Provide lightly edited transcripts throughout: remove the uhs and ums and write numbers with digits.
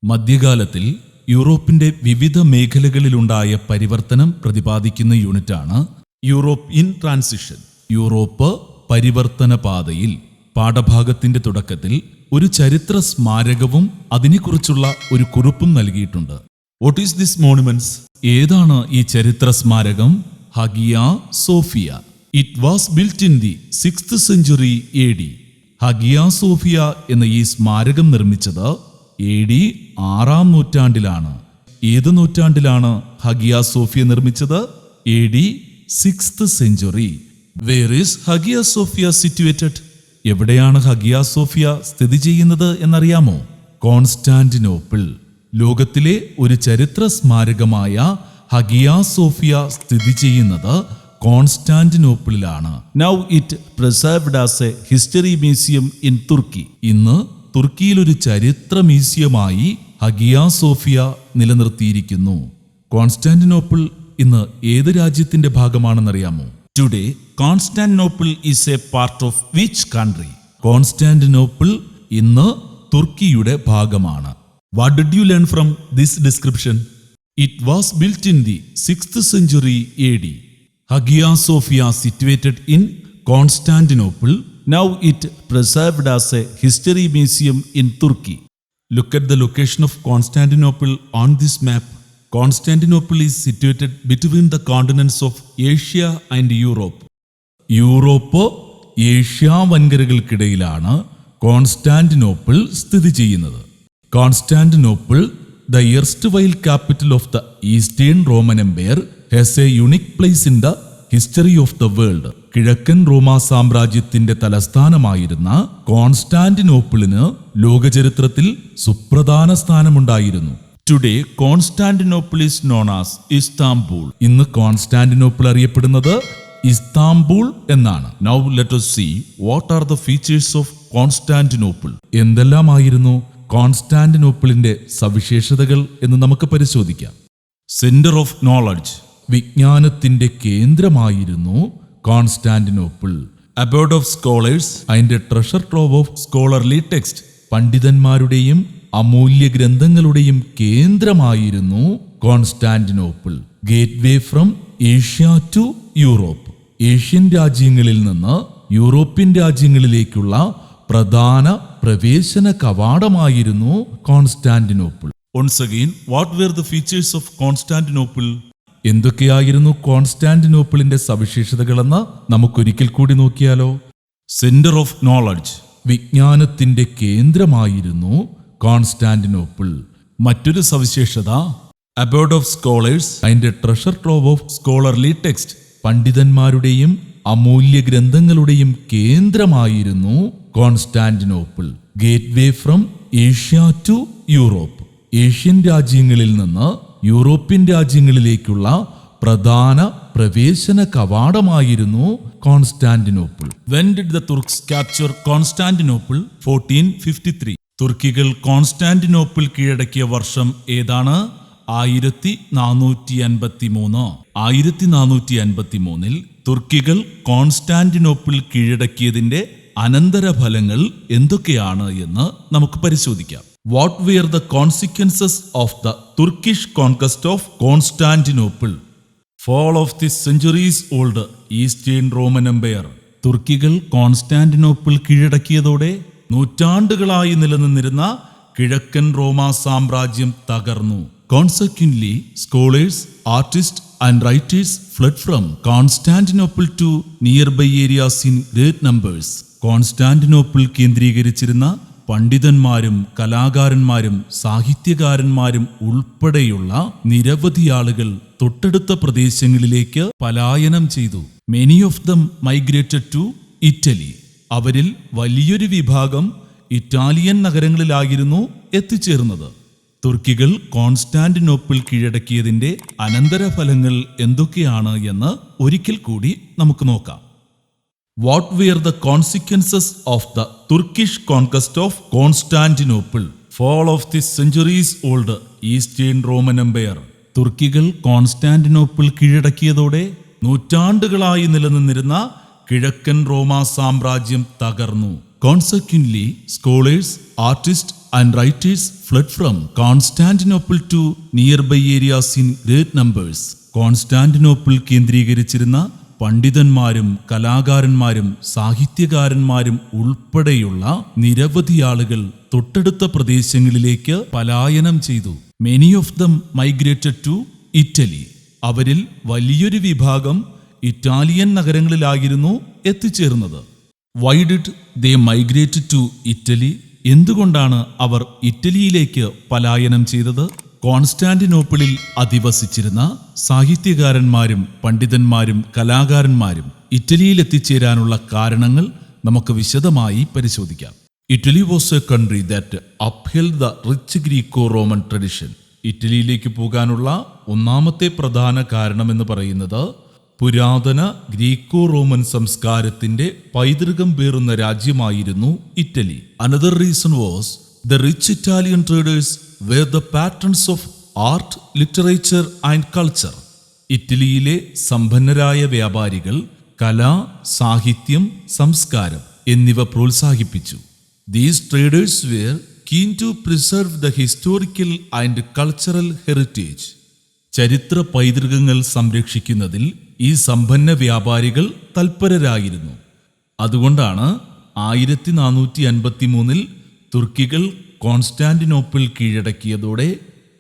മധ്യകാലത്തിൽ യൂറോപ്പിന്റെ വിവിധ മേഖലകളിലുണ്ടായ പരിവർത്തനം പ്രതിപാദിക്കുന്ന യൂണിറ്റാണ് യൂറോപ്പ് ഇൻ ട്രാൻസിഷൻ. യൂറോപ്പ് പരിവർത്തന പാതയിൽ. പാഠഭാഗത്തിന്റെ തുടക്കത്തിൽ ഒരു ചരിത്ര സ്മാരകവും അതിനെക്കുറിച്ചുള്ള ഒരു കുറിപ്പും നൽകിയിട്ടുണ്ട്. What is this monuments? ഏതാണ് ഈ ചരിത്ര സ്മാരകം? Hagia Sophia. It was built in the 6th century AD. Hagia Sophia എന്ന ഈ സ്മാരകം നിർമ്മിച്ചത് AD 6ാം നൂറ്റാണ്ടിലാണ്. ഏത് നൂറ്റാണ്ടിലാണ് ഹഗിയ സോഫിയ നിർമ്മിച്ചത്? AD 6th century. Where is Hagia Sophia situated? എവിടെയാണ് ഹഗിയ സോഫിയ സ്ഥിതി ചെയ്യുന്നത് എന്നറിയാമോ? കോൺസ്റ്റാന്റിനോപ്പിൾ. ലോകത്തിലെ ഒരു ചരിത്ര സ്മാരകമായ ഹഗിയ സോഫിയ സ്ഥിതി ചെയ്യുന്നത് കോൺസ്റ്റാന്റിനോപ്പിളിലാണ്. Now it preserved as a history museum in Turkey. ഇന്ന് തുർക്കിയിൽ ഒരു ചരിത്ര മ്യൂസിയമായി ഹഗിയ സോഫിയ നിലനിർത്തിയിരിക്കുന്നു. കോൺസ്റ്റാന്റിനോപ്പിൾ ഇന്ന് ഏത് രാജ്യത്തിന്റെ ഭാഗമാണെന്നറിയാമോ? Today Constantinople is a part of which country? Constantinople ഇന്ന് തുർക്കിയുടെ ഭാഗമാണ്. What did you learn from this description? It was built in the 6th century AD. Hagia Sophia situated in Constantinople. Now it preserved as a history museum in Turkey. Look at the location of Constantinople on this map. Constantinople is situated between the continents of Asia and Europe. Europe Asia വൻകരകൾക്കിടയിലാണ് Constantinople സ്ഥിതി ചെയ്യുന്നത്. Constantinople, the erstwhile capital of the Eastern Roman Empire, has a unique place in the history of the world. കിഴക്കൻ റോമാ സാമ്രാജ്യത്തിന്റെ തലസ്ഥാനമായിരുന്ന കോൺസ്റ്റാന്റിനോപ്പിളിന് ലോകചരിത്രത്തിൽ സുപ്രധാന സ്ഥാനമുണ്ടായിരുന്നു. Today Constantinople is known as Istanbul. ഇന്ന് കോൺസ്റ്റാന്റിനോപ്പിൾ അറിയപ്പെടുന്നത് ഇസ്താംബൂൾ എന്നാണ്. Now let us see what are the features of Constantinople. എന്തെല്ലാമായിരുന്നു കോൺസ്റ്റാന്റിനോപ്പിളിന്റെ സവിശേഷതകൾ എന്ന് നമുക്ക് പരിശോധിക്കാം. Centre of knowledge. വിജ്ഞാനത്തിന്റെ കേന്ദ്രമായിരുന്നു Constantinople. Abode of scholars and treasure trove of scholarly text. പണ്ഡിതന്മാരുടെയും അമൂല്യ ഗ്രന്ഥങ്ങളുടെയും കേന്ദ്രമായിരുന്നു Constantinople. Gateway from Asia to Europe. Asian രാജ്യങ്ങളിൽ നിന്ന് യൂറോപ്യൻ രാജ്യങ്ങളിലേക്കുള്ള പ്രധാന പ്രവേശന കവാടമായിരുന്നു Constantinople. Once again, what were the features of Constantinople? എന്തൊക്കെയായിരുന്നു കോൺസ്റ്റാന്റിനോപ്പിളിന്റെ സവിശേഷതകളെന്ന് നമുക്കൊരിക്കൽ കൂടി നോക്കിയാലോ? Centre of knowledge. വിജ്ഞാനത്തിന്റെ കേന്ദ്രമായിരുന്നു കോൺസ്റ്റാന്റിനോപ്പിൾ. മറ്റൊരു സവിശേഷത abode of scholars and treasure trove of scholarly text. പണ്ഡിതന്മാരുടെയും അമൂല്യ ഗ്രന്ഥങ്ങളുടെയും കേന്ദ്രമായിരുന്നു Constantinople. Gateway from Asia to Europe. Asian രാജ്യങ്ങളിൽ നിന്ന് യൂറോപ്യൻ രാജ്യങ്ങളിലേക്കുള്ള പ്രധാന പ്രവേശന കവാടമായിരുന്നു Constantinople. When did the Turks capture Constantinople? 1453. തുർക്കികൾ കോൺസ്റ്റാന്റിനോപ്പിൾ കീഴടക്കിയ വർഷം ഏതാണ്? 1453. 1453 തുർക്കികൾ കോൺസ്റ്റാന്റിനോപ്പിൾ കീഴടക്കിയതിന്റെ അനന്തരഫലങ്ങൾ എന്തൊക്കെയാണ് എന്ന് നമുക്ക് പരിശോധിക്കാം. What were the consequences of the Turkish conquest of Constantinople? Fall of the centuries-old Eastern Roman Empire. തുർക്കികൾ കോൺസ്റ്റാന്റിനോപ്പിൾ കീഴടക്കിയതോടെ നൂറ്റാണ്ടുകളായി നിലനിന്നിരുന്ന കിഴക്കൻ റോമാ സാമ്രാജ്യം തകർന്നു. Consequently, scholars, artists and writers fled from Constantinople to nearby areas in great numbers. Constantinople കേന്ദ്രീകരിച്ചിരുന്ന പണ്ഡിതന്മാരും കലാകാരന്മാരും സാഹിത്യകാരന്മാരും ഉൾപ്പെടെയുള്ള നിരവധി ആളുകൾ തൊട്ടടുത്ത പ്രദേശങ്ങളിലേക്ക് പലായനം ചെയ്തു. Many of them migrated to Italy. അവരിൽ വലിയൊരു വിഭാഗം ഇറ്റാലിയൻ നഗരങ്ങളിലായിരുന്നു എത്തിച്ചേർന്നത്. തുർക്കികൾ കോൺസ്റ്റാന്റിനോപ്പിൾ കീഴടക്കിയതിന്റെ അനന്തരഫലങ്ങൾ എന്തൊക്കെയാണ് എന്ന് ഒരിക്കൽ കൂടി നമുക്ക് നോക്കാം. What were the consequences of the Turkish conquest of Constantinople? Fall of the centuries-old Eastern Roman Empire. തുർക്കികൾ കോൺസ്റ്റാന്റിനോപ്പിൾ കീഴടക്കിയതോടെ നൂറ്റാണ്ടുകളായി നിലനിന്നിരുന്ന കിഴക്കൻ റോമാ സാമ്രാജ്യം തകർന്നു. Consequently, scholars, artists, and writers fled from Constantinople to nearby areas in great numbers. Constantinople കേന്ദ്രീകരിച്ചിരുന്ന പണ്ഡിതന്മാരും കലാകാരന്മാരും സാഹിത്യകാരന്മാരും ഉൾപ്പെടെയുള്ള നിരവധി ആളുകൾ തൊട്ടടുത്ത പ്രദേശങ്ങളിലേക്ക് പലായനം ചെയ്തു. Many of them migrated to Italy. അവരിൽ വലിയൊരു വിഭാഗം ഇറ്റാലിയൻ നഗരങ്ങളിലായിരുന്നു എത്തിച്ചേർന്നത്. Why did they migrate to Italy? എന്തുകൊണ്ടാണ് അവർ ഇറ്റലിയിലേക്ക് പലായനം ചെയ്തത്? കോൺസ്റ്റാന്റിനോപ്പിളിൽ അധിവസിച്ചിരുന്ന സാഹിത്യകാരന്മാരും പണ്ഡിതന്മാരും കലാകാരന്മാരും ഇറ്റലിയിൽ എത്തിച്ചേരാനുള്ള കാരണങ്ങൾ നമുക്ക് വിശദമായി പരിശോധിക്കാം. Italy was a country that upheld the rich Greco Roman tradition. ഇറ്റലിയിലേക്ക് പോകാനുള്ള ഒന്നാമത്തെ പ്രധാന കാരണമെന്ന് പറയുന്നത് പുരാതന ഗ്രീക്കോ റോമൻ സംസ്കാരത്തിന്റെ പൈതൃകം പേറുന്ന രാജ്യമായിരുന്നു Italy. Another reason was the rich Italian traders were the patrons of art, literature and culture. ഇറ്റലിയിലെ സമ്പന്നരായ വ്യാപാരികൾ കല, സാഹിത്യം, സംസ്കാരം എന്നിവ പ്രോത്സാഹിപ്പിച്ചു. These traders were keen to preserve the historical and cultural heritage. ചരിത്ര പൈതൃകങ്ങൾ സംരക്ഷിക്കുന്നതിൽ ഈ സമ്പന്ന വ്യാപാരികൾ തൽപരരായിരുന്നു. അതുകൊണ്ടാണ് 1453 തുർക്കികൾ കോൺസ്റ്റാന്റിനോപ്പിൾ കീഴടക്കിയതോടെ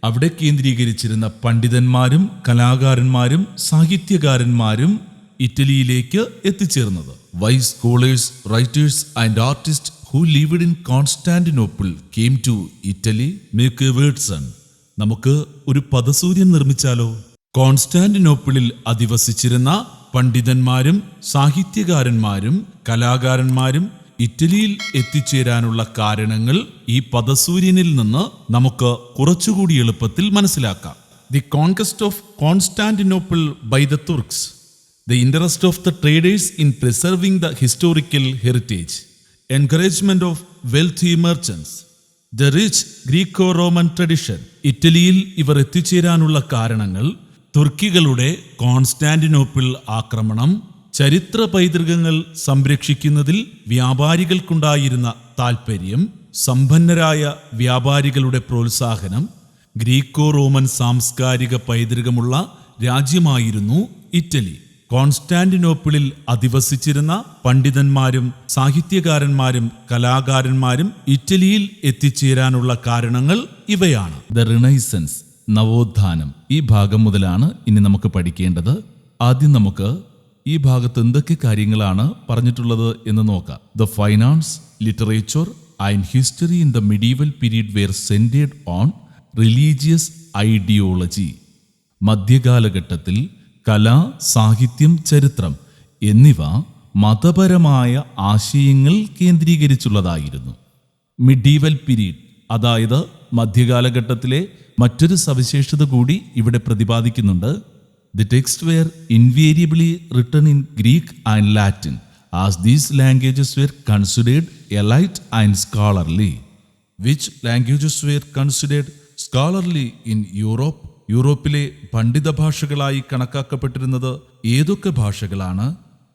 അവിടെ കേന്ദ്രീകരിച്ചിരുന്ന പണ്ഡിതന്മാരും കലാകാരന്മാരും സാഹിത്യകാരന്മാരും ഇറ്റലിയിലേക്ക് എത്തിച്ചേർന്നത്. Why scholars, writers and artist who lived in Constantinople came to Italy? Make a word son. നമുക്ക് ഒരു പദസൂര്യൻ നിർമ്മിച്ചാലോ? കോൺസ്റ്റാന്റിനോപ്പിളിൽ അധിവസിച്ചിരുന്ന പണ്ഡിതന്മാരും സാഹിത്യകാരന്മാരും കലാകാരന്മാരും ഇറ്റലിയിൽ എത്തിച്ചേരാനുള്ള കാരണങ്ങൾ ഈ പദസൂര്യനിൽ നിന്ന് നമുക്ക് കുറച്ചുകൂടി എളുപ്പത്തിൽ മനസ്സിലാക്കാം. The conquest of Constantinople by the Turks, the interest of the traders in preserving the historical heritage, encouragement of wealthy merchants, the rich Greco Roman tradition. ഇറ്റലിയിൽ ഇവർ എത്തിച്ചേരാനുള്ള കാരണങ്ങൾ തുർക്കികളുടെ കോൺസ്റ്റാന്റിനോപ്പിൾ ആക്രമണം, ചരിത്ര പൈതൃകങ്ങൾ സംരക്ഷിക്കുന്നതിൽ വ്യാപാരികൾക്കുണ്ടായിരുന്ന താൽപ്പര്യം, സമ്പന്നരായ വ്യാപാരികളുടെ പ്രോത്സാഹനം. ഗ്രീക്കോ റോമൻ സാംസ്കാരിക പൈതൃകമുള്ള രാജ്യമായിരുന്നു ഇറ്റലി. കോൺസ്റ്റാന്റിനോപ്പിളിൽ അധിവസിച്ചിരുന്ന പണ്ഡിതന്മാരും സാഹിത്യകാരന്മാരും കലാകാരന്മാരും ഇറ്റലിയിൽ എത്തിച്ചേരാനുള്ള കാരണങ്ങൾ ഇവയാണ്. ദ റിനൈസൻസ്, നവോത്ഥാനം. ഈ ഭാഗം മുതലാണ് ഇനി നമുക്ക് പഠിക്കേണ്ടത്. ആദ്യം നമുക്ക് ഈ ഭാഗത്ത് എന്തൊക്കെ കാര്യങ്ങളാണ് പറഞ്ഞിട്ടുള്ളത് എന്ന് നോക്കാം. The finance, literature and history in the medieval period were centred on religious ideology. മധ്യകാലഘട്ടത്തിൽ കല, സാഹിത്യം, ചരിത്രം എന്നിവ മതപരമായ ആശയങ്ങൾ കേന്ദ്രീകരിച്ചുള്ളതായിരുന്നു. മിഡീവൽ പീരീഡ്, അതായത് മധ്യകാലഘട്ടത്തിലെ മറ്റൊരു സവിശേഷത കൂടി ഇവിടെ പ്രതിപാദിക്കുന്നുണ്ട്. The texts were invariably written in Greek and Latin, as these languages were considered elite and scholarly. Which languages were considered scholarly in Europe? യൂറോപ്പിലെ പണ്ഡിത ഭാഷകളായി കണക്കാക്കപ്പെട്ടിരുന്നത് ഏതൊക്കെ ഭാഷകളാണ്?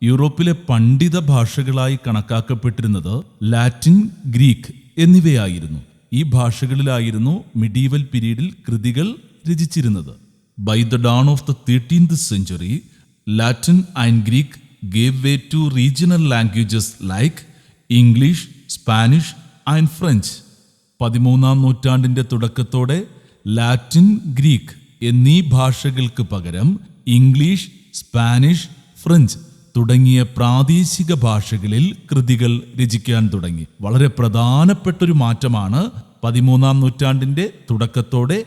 യൂറോപ്പിലെ പണ്ഡിത ഭാഷകളായി കണക്കാക്കപ്പെട്ടിരുന്നത് ലാറ്റിൻ, ഗ്രീക്ക് എന്നിവയായിരുന്നു. ഈ ഭാഷകളിലായിരുന്നു മിഡീവൽ പീരീഡിൽ കൃതികൾ രചിച്ചിരുന്നത്. By the dawn of the 13th century, Latin and Greek gave way to regional languages like English, Spanish and French. 13ാം നൂറ്റാണ്ടിന്റെ തുടക്കത്തോടെ ലാറ്റിൻ, ഗ്രീക്ക് എന്നീ ഭാഷകൾക്ക് പകരം ഇംഗ്ലീഷ്, സ്പാനിഷ്, ഫ്രഞ്ച് തുടങ്ങിയ പ്രാദേശിക ഭാഷകളിൽ കൃതികൾ രചിക്കാൻ തുടങ്ങി. വളരെ പ്രധാനപ്പെട്ടൊരു മാറ്റമാണ് 13ാം നൂറ്റാണ്ടിന്റെ തുടക്കത്തോടെ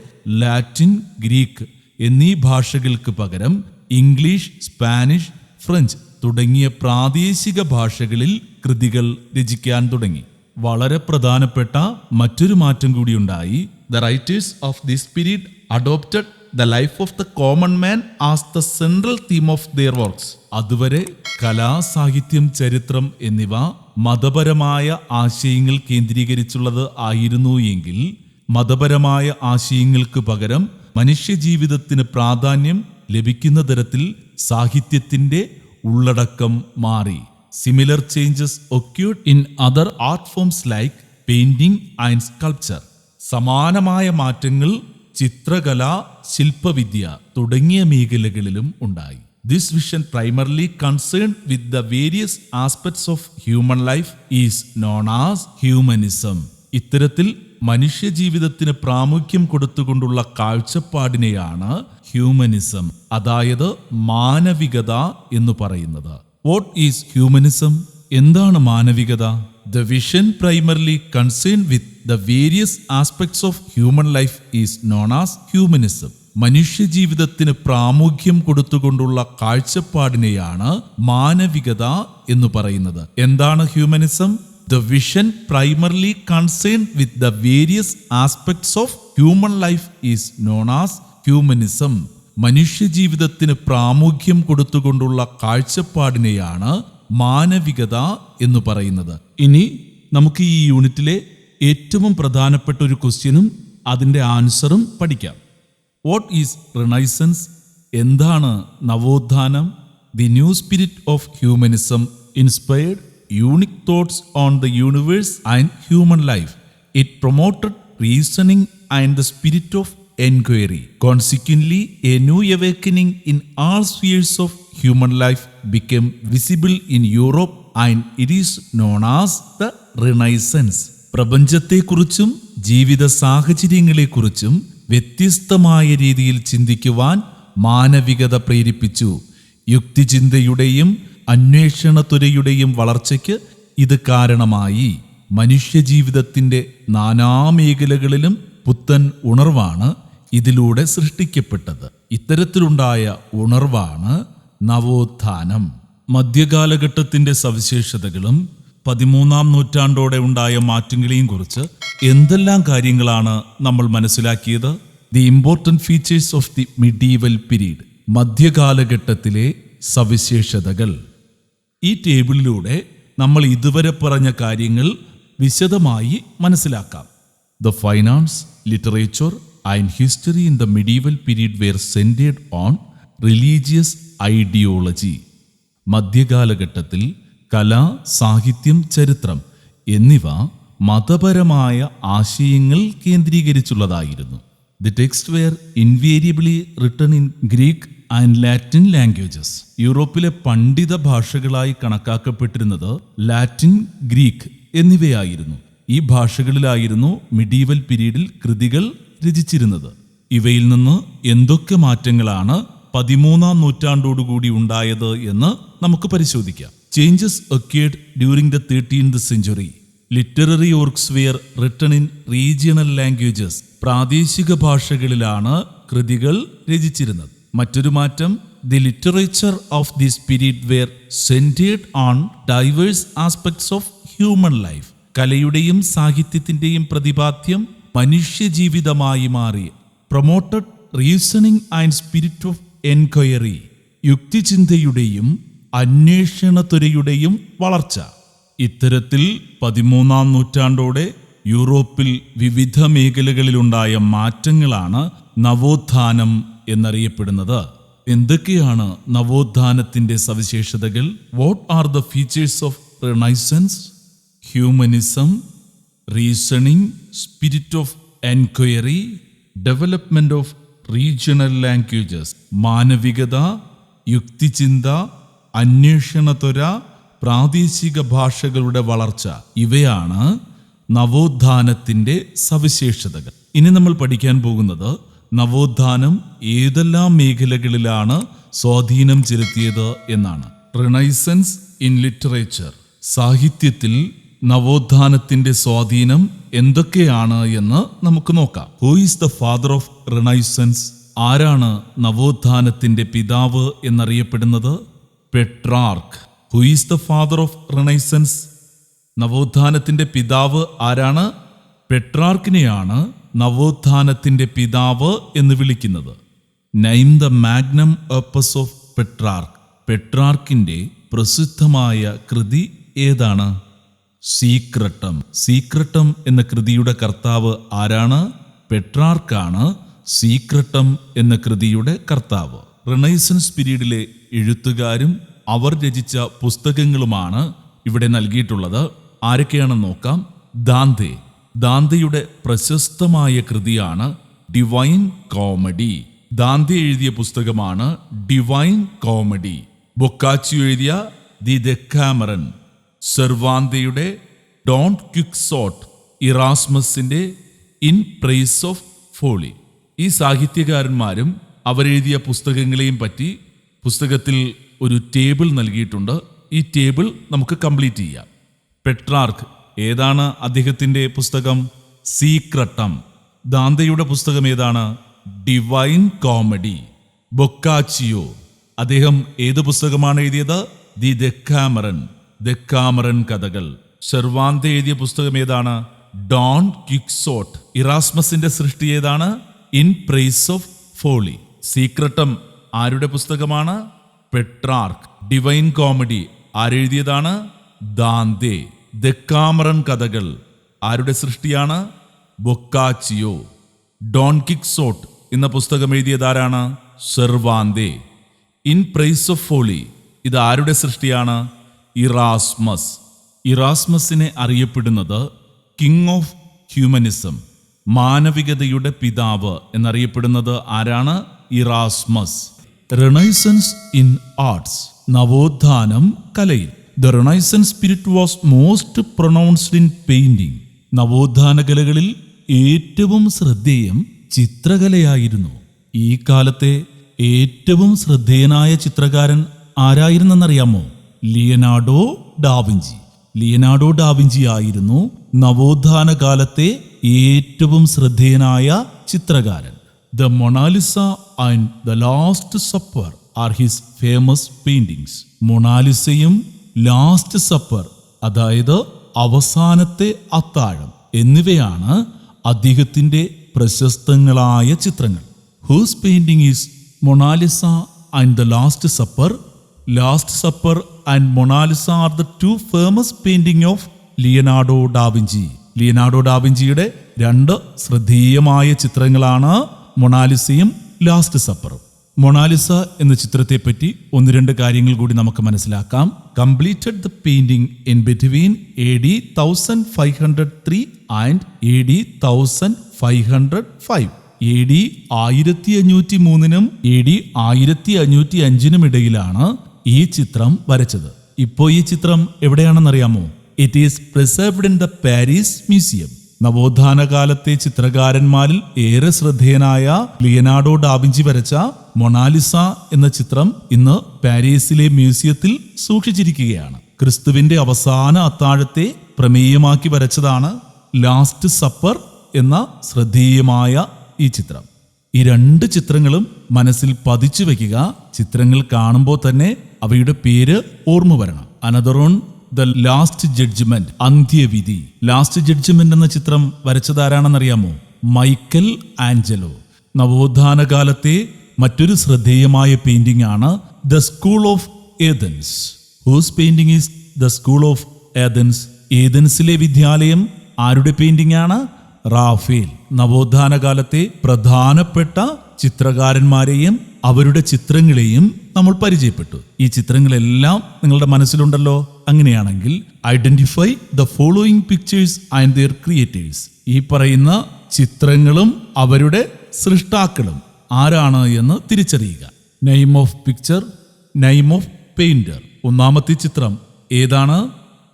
ലാറ്റിൻ, ഗ്രീക്ക് എന്നീ ഭാഷകൾക്ക് പകരം ഇംഗ്ലീഷ്, സ്പാനിഷ്, ഫ്രഞ്ച് തുടങ്ങിയ പ്രാദേശിക ഭാഷകളിൽ കൃതികൾ രചിക്കാൻ തുടങ്ങി. വളരെ പ്രധാനപ്പെട്ട മറ്റൊരു മാറ്റം കൂടിയുണ്ടായി. The writers of this period adopted the life of the common man as the central theme of their works. അതുവരെ കലാ, സാഹിത്യം, ചരിത്രം എന്നിവ മതപരമായ ആശയങ്ങൾ കേന്ദ്രീകരിച്ചുള്ളത് ആയിരുന്നു എങ്കിൽ മതപരമായ ആശയങ്ങൾക്ക് പകരം മനുഷ്യജീവിതത്തിന് പ്രാധാന്യം ലഭിക്കുന്ന തരത്തിൽ സാഹിത്യത്തിന്റെ ഉള്ളടക്കം മാറി. Similar changes occurred in other art forms like painting and sculpture. സമാനമായ മാറ്റങ്ങൾ ചിത്രകല, ശില്പവിദ്യ തുടങ്ങിയ മേഖലകളിലും ഉണ്ടായി. This vision, primarily concerned with the various aspects of human life, is known as humanism. ഇത്തരത്തിൽ മനുഷ്യജീവിതത്തിന് പ്രാമുഖ്യം കൊടുത്തുകൊണ്ടുള്ള കാഴ്ചപ്പാടിനെയാണ് ഹ്യൂമനിസം, അതായത് മാനവികത എന്ന് പറയുന്നത്. What is humanism? എന്താണ് മാനവികത? The vision, primarily concerned with the various aspects of human life, is known as humanism. മനുഷ്യജീവിതത്തിന് പ്രാമുഖ്യം കൊടുത്തുകൊണ്ടുള്ള കാഴ്ചപ്പാടിനെയാണ് മാനവികത എന്ന് പറയുന്നത്. എന്താണ് humanism? The vision, primarily concerned with the various aspects of human life, is known as humanism. മനുഷ്യജീവിതത്തിന് പ്രാമുഖ്യം കൊടുത്തുകൊണ്ടുള്ള കാഴ്ചപ്പാടിനെയാണ് മാനവികത എന്ന് പറയുന്നത്. ഇനി നമുക്ക് ഈ യൂണിറ്റിലെ ഏറ്റവും പ്രധാനപ്പെട്ട ഒരു ക്വസ്റ്റ്യനും അതിൻ്റെ ആൻസറും പഠിക്കാം. What is renaissance? എന്താണ് നവോത്ഥാനം? The new spirit of humanism inspired unique thoughts on the universe and human life. It promoted reasoning and the spirit of enquiry. Consequently, a new awakening in all spheres of human life became visible in Europe, and it is known as the Renaissance. പ്രപഞ്ചത്തെക്കുറിച്ചും ജീവിത സാഹചര്യങ്ങളെക്കുറിച്ചും വ്യത്യസ്തമായ രീതിയിൽ ചിന്തിക്കുവാൻ മാനവികത പ്രേരിപ്പിച്ചു. യുക്തിചിന്തയുടെയും അന്വേഷണത്വരയുടെയും വളർച്ചയ്ക്ക് ഇത് കാരണമായി. മനുഷ്യജീവിതത്തിൻ്റെ നാനാമേഖലകളിലും പുത്തൻ ഉണർവാണ് ഇതിലൂടെ സൃഷ്ടിക്കപ്പെട്ടത്. ഇത്തരത്തിലുണ്ടായ ഉണർവാണ് നവോത്ഥാനം. മധ്യകാലഘട്ടത്തിൻ്റെ സവിശേഷതകളും 13-ാം നൂറ്റാണ്ടോടെ ഉണ്ടായ മാറ്റങ്ങളെയും കുറിച്ച് എന്തെല്ലാം കാര്യങ്ങളാണ് നമ്മൾ മനസ്സിലാക്കിയത്? The important features of the medieval period. മധ്യകാലഘട്ടത്തിലെ സവിശേഷതകൾ. ഈ ടേബിളിലൂടെ നമ്മൾ ഇതുവരെ പറഞ്ഞ കാര്യങ്ങൾ വിശദമായി മനസ്സിലാക്കാം. The finance, literature and history in the medieval period were centred on religious ideology. മധ്യകാലഘട്ടത്തിൽ കല, സാഹിത്യം, ചരിത്രം എന്നിവ മതപരമായ ആശയങ്ങൾ കേന്ദ്രീകരിച്ചുള്ളതായിരുന്നു. The text were invariably written in Greek and Latin languages. യൂറോപ്പിലെ പണ്ഡിത ഭാഷകളായി കണക്കാക്കപ്പെട്ടിരുന്നത് ലാറ്റിൻ, ഗ്രീക്ക് എന്നിവയായിരുന്നു. ഈ ഭാഷകളിലായിരുന്നു മിഡീവൽ പീരീഡിൽ കൃതികൾ രചിച്ചിരുന്നത്. ഇവയിൽ നിന്ന് എന്തൊക്കെ മാറ്റങ്ങളാണ് 13-ാം നൂറ്റാണ്ടോടുകൂടി ഉണ്ടായത് എന്ന് നമുക്ക് പരിശോധിക്കാം. Changes occurred during the 13th century. Literary works were written in regional languages. പ്രാദേശിക ഭാഷകളിലാണ് കൃതികൾ രചിച്ചിരുന്നത്. മറ്റൊരു മാറ്റം, the literature of this period were centred on diverse aspects of human life. കലയുടെയും സാഹിത്യത്തിൻ്റെയും പ്രതിപാദ്യം മനുഷ്യജീവിതമായി മാറി. Promoted reasoning and spirit of enquiry. യുക്തിചിന്തയുടെയും അന്വേഷണത്വരയുടെയും വളർച്ച. ഇത്തരത്തിൽ 13-ാം നൂറ്റാണ്ടോടെ യൂറോപ്പിൽ വിവിധ മേഖലകളിലുണ്ടായ മാറ്റങ്ങളാണ് നവോത്ഥാനം എന്നറിയപ്പെടുന്നത്. എന്തൊക്കെയാണ് നവോത്ഥാനത്തിൻ്റെ സവിശേഷതകൾ? What are the features of Renaissance? Humanism, reasoning, spirit of enquiry, development of regional languages. മാനവികത, യുക്തിചിന്ത, അന്വേഷണത്വര, പ്രാദേശിക ഭാഷകളുടെ വളർച്ച. ഇവയാണ് നവോത്ഥാനത്തിൻ്റെ സവിശേഷതകൾ. ഇനി നമ്മൾ പഠിക്കാൻ പോകുന്നത് നവോത്ഥാനം ഏതെല്ലാം മേഖലകളിലാണ് സ്വാധീനം ചെലുത്തിയത് എന്നാണ്. Renaissance in literature. സാഹിത്യത്തിൽ നവോത്ഥാനത്തിൻ്റെ സ്വാധീനം എന്തൊക്കെയാണ് എന്ന് നമുക്ക് നോക്കാം. Who is the father of Renaissance? ആരാണ് നവോത്ഥാനത്തിൻ്റെ പിതാവ് എന്നറിയപ്പെടുന്നത്? Petrarch. Who is the father of Renaissance? നവോത്ഥാനത്തിൻ്റെ പിതാവ് ആരാണ്? പെട്രാർക്കിനെയാണ് നവോത്ഥാനത്തിൻ്റെ പിതാവ് എന്ന് വിളിക്കുന്നത്. Name the magnum opus of Petrarch. പെട്രാർക്കിൻ്റെ പ്രസിദ്ധമായ കൃതി ഏതാണ്? സീക്രട്ടം. സീക്രട്ടം എന്ന കൃതിയുടെ കർത്താവ് ആരാണ്? പെട്രാർക്കാണ് സീക്രട്ടം എന്ന കൃതിയുടെ കർത്താവ്. റിനൈസൻസ് പീരീഡിലെ എഴുത്തുകാരും അവർ രചിച്ച പുസ്തകങ്ങളുമാണ് ഇവിടെ നൽകിയിട്ടുള്ളത്. ആരൊക്കെയാണെന്ന് നോക്കാം. ദാന്തെയുടെ പ്രശസ്തമായ കൃതിയാണ് ഡിവൈൻ കോമഡി. ദാന്തെ എഴുതിയ പുസ്തകമാണ് ഡിവൈൻ കോമഡി. ബൊക്കാച്ചിയോ എഴുതിയ ദി ഡെക്കാമറൻ, സെർവാന്തയുടെ ഡോൺ ക്വിക്സോട്ട്, ഇറാസ്മസിന്റെ ഇൻ പ്രൈസ് ഓഫ് ഫോളി. ഈ സാഹിത്യകാരന്മാരും അവരെഴുതിയ പുസ്തകങ്ങളെയും പറ്റി പുസ്തകത്തിൽ ഒരു ടേബിൾ നൽകിയിട്ടുണ്ട്. ഈ ടേബിൾ നമുക്ക് കംപ്ലീറ്റ് ചെയ്യാം. പെട്രാർക്ക്, ഏതാണ് അദ്ദേഹത്തിൻ്റെ പുസ്തകം? സീക്രട്ടം. ദാന്തെയുടെ പുസ്തകം ഏതാണ്? Divine Comedy. ബൊക്കാച്ചിയോ, അദ്ദേഹം ഏത് പുസ്തകമാണ് എഴുതിയത്? ദി ദെക്കാമറൻ കഥകൾ. സെർവാന്തെ എഴുതിയ പുസ്തകം ഏതാണ്? Don Quixote. ഇറാസ്മസിന്റെ സൃഷ്ടി ഏതാണ്? In Praise of Folly. Secretum ആരുടെ പുസ്തകമാണ്? പെട്രാർക്ക്. ഡിവൈൻ കോമഡി ആരെഴുതിയതാണ്? ദാന്തെ. ദെക്കാമറൻ കഥകൾ ആരുടെ സൃഷ്ടിയാണ്? ബൊക്കാച്ചിയോ. ഡോൺ ക്വിക്സോട്ട് എന്ന പുസ്തകം എഴുതിയതാരാണ്? Cervantes. In Praise of Folly ഇത് ആരുടെ സൃഷ്ടിയാണ്? ഇറാസ്മസ്. ഇറാസ്മസിനെ അറിയപ്പെടുന്നത് കിങ് ഓഫ് ഹ്യൂമനിസം, മാനവികതയുടെ പിതാവ് എന്നറിയപ്പെടുന്നത് ആരാണ്? ഇറാസ്മസ്. റെനൈസൻസ് ഇൻ ആർട്സ്, നവോത്ഥാനം കലയിൽ. The Renaissance spirit was most pronounced in painting. നവോത്ഥാന കലകളിൽ ഏറ്റവും ശ്രദ്ധേയം ചിത്രകലയായിരുന്നു. ഈ കാലത്തെ ഏറ്റവും ശ്രദ്ധേയനായ ചിത്രകാരൻ ആരായിരുന്നെന്നറിയാമോ? ലിയനാർഡോ ഡാവിഞ്ചി ആയിരുന്നു നവോത്ഥാന കാലത്തെ ഏറ്റവും ശ്രദ്ധേയനായ ചിത്രകാരൻ. The Mona Lisa and the Last Supper are his famous paintings. മൊണാലിസയും ലാസ്റ്റ് സപ്പർ, അതായത് അവസാനത്തെ അത്താഴം എന്നിവയാണ് അദ്ദേഹത്തിന്റെ പ്രശസ്തങ്ങളായ ചിത്രങ്ങൾ. Whose painting is Mona Lisa and the Last Supper. Last Supper and Mona Lisa are the two famous painting of Leonardo ഡാവിഞ്ചിയുടെ രണ്ട് ശ്രദ്ധേയമായ ചിത്രങ്ങളാണ് മൊണാലിസയും ലാസ്റ്റ് സപ്പറും. മൊണാലിസ എന്ന ചിത്രത്തെ പറ്റി ഒന്ന് രണ്ട് കാര്യങ്ങൾ കൂടി നമുക്ക് മനസ്സിലാക്കാം. Completed the painting in between AD 1503 and AD 1505. AD 1503 AD 1505 ഇടയിലാണ് ഈ ചിത്രം വരച്ചത്. ഇപ്പോൾ ഈ ചിത്രം എവിടെയാണെന്നറിയാമോ? It is preserved in the Paris museum. നവോത്ഥാന കാലത്തെ ചിത്രകാരന്മാരിൽ ഏറെ ശ്രദ്ധേയനായ ലിയനാർഡോ ഡാവിഞ്ചി വരച്ച മൊണാലിസ എന്ന ചിത്രം ഇന്ന് പാരീസിലെ മ്യൂസിയത്തിൽ സൂക്ഷിച്ചിരിക്കുകയാണ്. ക്രിസ്തുവിന്റെ അവസാന അത്താഴത്തെ പ്രമേയമാക്കി വരച്ചതാണ് ലാസ്റ്റ് സപ്പർ എന്ന ശ്രദ്ധേയമായ ഈ ചിത്രം. ഈ രണ്ട് ചിത്രങ്ങളും മനസ്സിൽ പതിച്ചു വയ്ക്കുക. ചിത്രങ്ങൾ കാണുമ്പോൾ തന്നെ അവയുടെ പേര് ഓർമ്മ വരണം. Another one the Last Judgement, അന്ത്യവിധി. ലാസ്റ്റ് ജഡ്ജ്മെന്റ് എന്ന ചിത്രം വരച്ചത് ആരാണെന്നറിയാമോ? Michael Angelo. നവോത്ഥാന കാലത്തെ മറ്റൊരു ശ്രദ്ധേയമായ പെയിന്റിംഗ് ആണ് the School of Athens. Whose painting is the School of Athens. ഏതൻസിലെ വിദ്യാലയം ആരുടെ പെയിന്റിംഗ് ആണ്? റാഫേൽ. നവോത്ഥാന കാലത്തെ പ്രധാനപ്പെട്ട ചിത്രകാരന്മാരെയും അവരുടെ ചിത്രങ്ങളെയും നമ്മൾ പരിചയപ്പെട്ടു. ഈ ചിത്രങ്ങളെല്ലാം നിങ്ങളുടെ മനസ്സിലുണ്ടല്ലോ. അങ്ങനെയാണെങ്കിൽ identify the following pictures and their creators. ഈ പറയുന്ന ചിത്രങ്ങളും അവരുടെ സൃഷ്ടാക്കളും ആരാണ് എന്ന് തിരിച്ചറിയുക. Name of picture, name of painter. ഒന്നാമത്തെ ചിത്രം ഏതാണ്?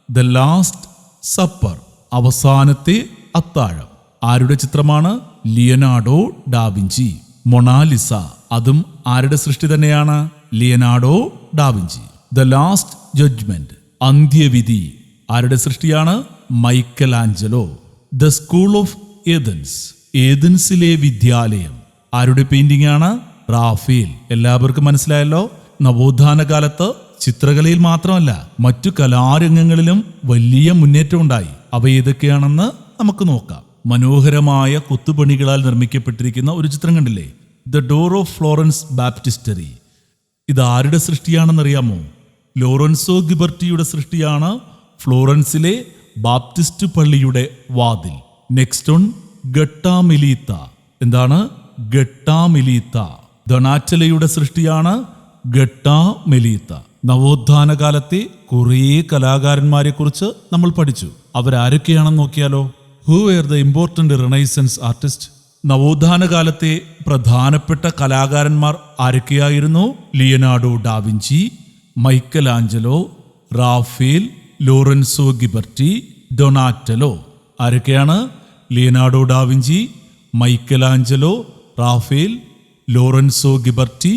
ദ ലാസ്റ്റ് സപ്പർ, അവസാനത്തെ അത്താഴം. ആരുടെ ചിത്രമാണ്? Leonardo da Vinci. മൊണാലിസ, അതും ആരുടെ സൃഷ്ടി തന്നെയാണ്? Leonardo da Vinci. The Last Judgement, അന്ത്യവിധി, ആരുടെ സൃഷ്ടിയാണ്? Michelangelo. The School of Athens, ഏതൻസിലെ വിദ്യാലയം, ആരുടെ പെയിന്റിംഗ് ആണ്? റാഫേൽ. എല്ലാവർക്കും മനസ്സിലായല്ലോ. നവോത്ഥാന കാലത്ത് ചിത്രകലയിൽ മാത്രമല്ല മറ്റു കലാരംഗങ്ങളിലും വലിയ മുന്നേറ്റം ഉണ്ടായി. അവ ഏതൊക്കെയാണെന്ന് നമുക്ക് നോക്കാം. മനോഹരമായ കൊത്തുപണികളാൽ നിർമ്മിക്കപ്പെട്ടിരിക്കുന്ന ഒരു ചിത്രം കണ്ടില്ലേ? The door of Florence Baptistery. ഇത് ആരുടെ സൃഷ്ടിയാണെന്നറിയാമോ? ലോറൻസോ ഗിബർട്ടിയുടെ സൃഷ്ടിയാണ്. ഫ്ലോറൻസിലെ ബാപ്റ്റിസ്റ്റ് പള്ളിയുടെ വാതിൽ. Next on Gattamelata. എന്താണ്? ഗട്ടാമെലീത്ത. ഡൊണാറ്റലയുടെ സൃഷ്ടിയാണ് ഗട്ടാമെലീത്ത. നവോത്ഥാന കാലത്തെ കുറേ കലാകാരന്മാരെ കുറിച്ച് നമ്മൾ പഠിച്ചു. അവരാരൊക്കെയാണെന്ന് നോക്കിയാലോ. Who were the important Renaissance artist? നവോത്ഥാന കാലത്തെ പ്രധാനപ്പെട്ട കലാകാരന്മാർ ആരൊക്കെയായിരുന്നു? Leonardo da Vinci, Michelangelo, Raphael, Lorenzo Ghiberti, Donatello. ആരൊക്കെയാണ്? Leonardo da Vinci, Michelangelo, Raphael, Lorenzo Ghiberti,